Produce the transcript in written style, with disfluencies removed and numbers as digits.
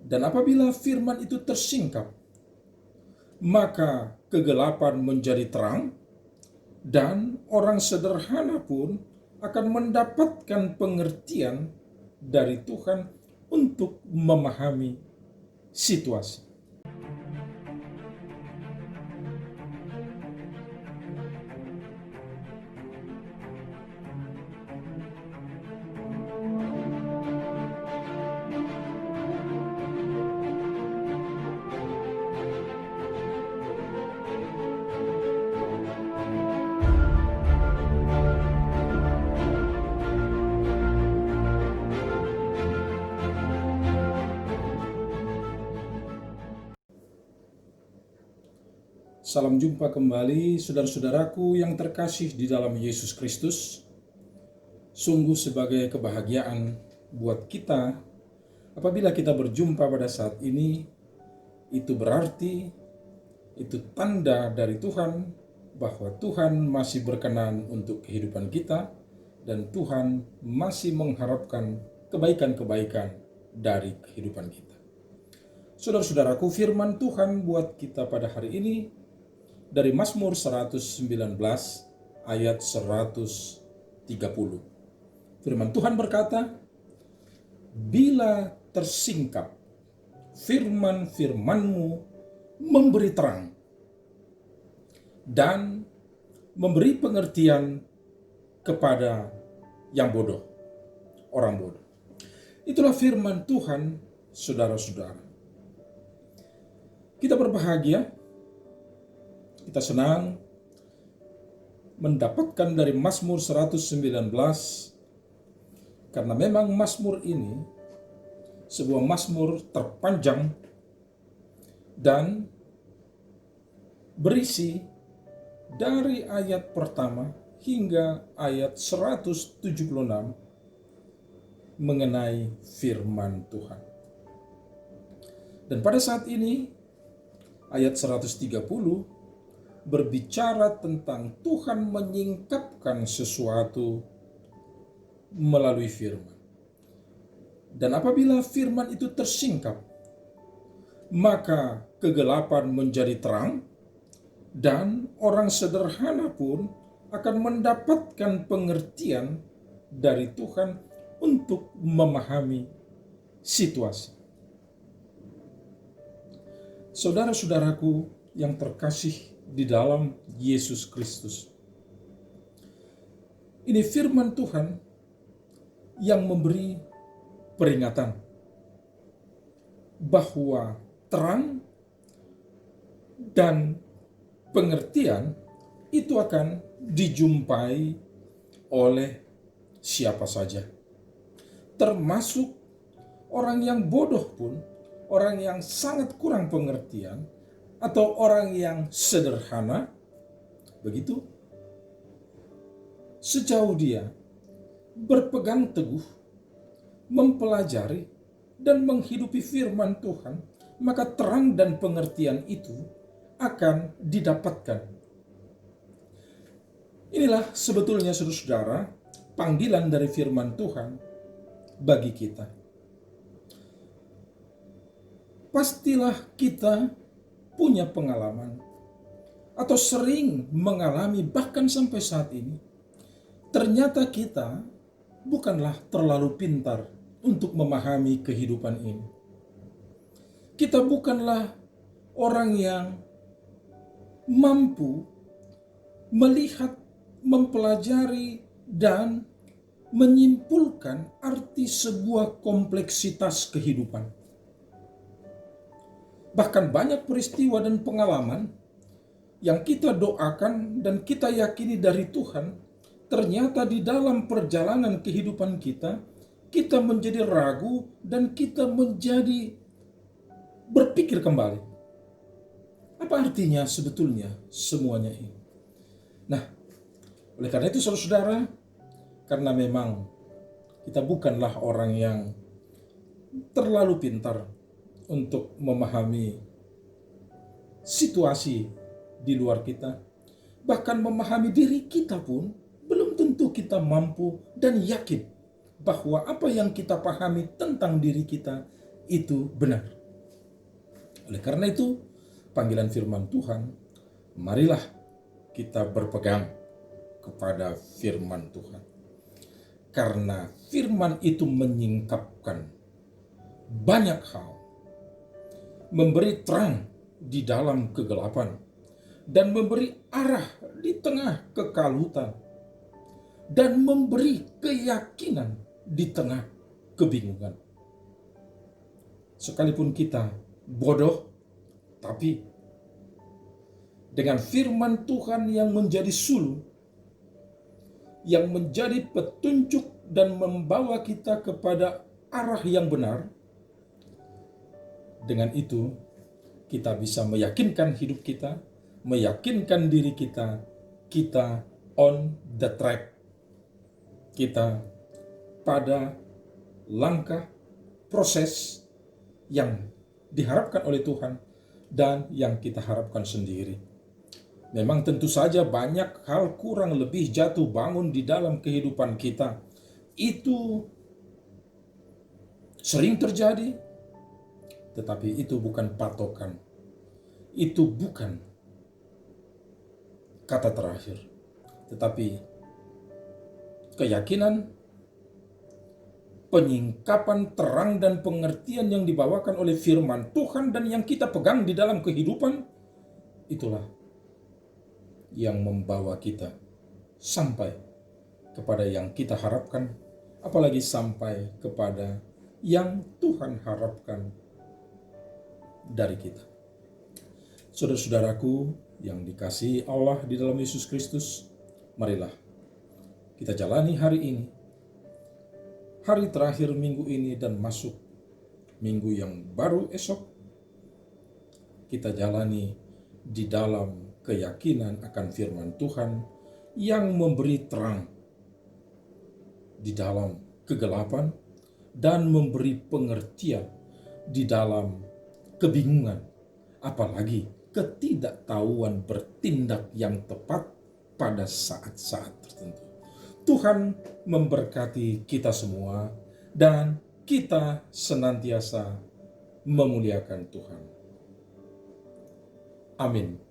Dan apabila firman itu tersingkap, maka kegelapan menjadi terang, dan orang sederhana pun akan mendapatkan pengertian dari Tuhan untuk memahami situasi. Salam jumpa kembali saudara-saudaraku yang terkasih di dalam Yesus Kristus. Sungguh sebagai kebahagiaan buat kita apabila kita berjumpa pada saat ini. Itu berarti itu tanda dari Tuhan bahwa Tuhan masih berkenan untuk kehidupan kita dan Tuhan masih mengharapkan kebaikan-kebaikan dari kehidupan kita. Saudara-saudaraku, firman Tuhan buat kita pada hari ini dari Mazmur 119 ayat 130. Firman Tuhan berkata, "Bila tersingkap, firman-firman-Mu memberi terang dan memberi pengertian kepada yang bodoh, orang bodoh." Itulah firman Tuhan, saudara-saudara. Kita berbahagia, kita senang mendapatkan dari Mazmur 119 karena memang Mazmur ini sebuah Mazmur terpanjang dan berisi dari ayat pertama hingga ayat 176 mengenai firman Tuhan. Dan pada saat ini ayat 130 berbicara tentang Tuhan menyingkapkan sesuatu melalui firman. Dan apabila firman itu tersingkap, maka kegelapan menjadi terang, dan orang sederhana pun akan mendapatkan pengertian dari Tuhan untuk memahami situasi. Saudara-saudaraku yang terkasih di dalam Yesus Kristus, ini firman Tuhan yang memberi peringatan bahwa terang dan pengertian itu akan dijumpai oleh siapa saja, termasuk orang yang bodoh pun, orang yang sangat kurang pengertian, atau orang yang sederhana, begitu, sejauh dia berpegang teguh, mempelajari, dan menghidupi firman Tuhan, maka terang dan pengertian itu akan didapatkan. Inilah sebetulnya saudara-saudara panggilan dari firman Tuhan bagi kita. Pastilah kita punya pengalaman atau sering mengalami, bahkan sampai saat ini, ternyata kita bukanlah terlalu pintar untuk memahami kehidupan ini. Kita bukanlah orang yang mampu melihat, mempelajari, dan menyimpulkan arti sebuah kompleksitas kehidupan. Bahkan banyak peristiwa dan pengalaman yang kita doakan dan kita yakini dari Tuhan, ternyata di dalam perjalanan kehidupan kita, kita menjadi ragu dan kita menjadi berpikir kembali. Apa artinya sebetulnya semuanya ini? Nah, oleh karena itu saudara-saudara, karena memang kita bukanlah orang yang terlalu pintar untuk memahami situasi di luar kita, bahkan memahami diri kita pun belum tentu kita mampu dan yakin bahwa apa yang kita pahami tentang diri kita itu benar. Oleh karena itu, panggilan firman Tuhan, marilah kita berpegang kepada firman Tuhan. Karena firman itu menyingkapkan banyak hal, memberi terang di dalam kegelapan, dan memberi arah di tengah kekalutan, dan memberi keyakinan di tengah kebingungan. Sekalipun kita bodoh, tapi dengan firman Tuhan yang menjadi suluh, yang menjadi petunjuk dan membawa kita kepada arah yang benar, dengan itu kita bisa meyakinkan hidup kita, meyakinkan diri kita, kita on the track. Kita pada langkah proses yang diharapkan oleh Tuhan dan yang kita harapkan sendiri. Memang tentu saja banyak hal kurang lebih jatuh bangun di dalam kehidupan kita. Itu sering terjadi, tetapi itu bukan patokan. Itu bukan kata terakhir. Tetapi keyakinan, penyingkapan terang dan pengertian yang dibawakan oleh firman Tuhan dan yang kita pegang di dalam kehidupan, itulah yang membawa kita sampai kepada yang kita harapkan, apalagi sampai kepada yang Tuhan harapkan dari kita. Saudara-saudaraku yang dikasihi Allah di dalam Yesus Kristus, marilah kita jalani hari ini, hari terakhir minggu ini dan masuk minggu yang baru esok, kita jalani di dalam keyakinan akan firman Tuhan yang memberi terang di dalam kegelapan dan memberi pengertian di dalam kebingungan, apalagi ketidaktahuan bertindak yang tepat pada saat-saat tertentu. Tuhan memberkati kita semua dan kita senantiasa memuliakan Tuhan. Amin.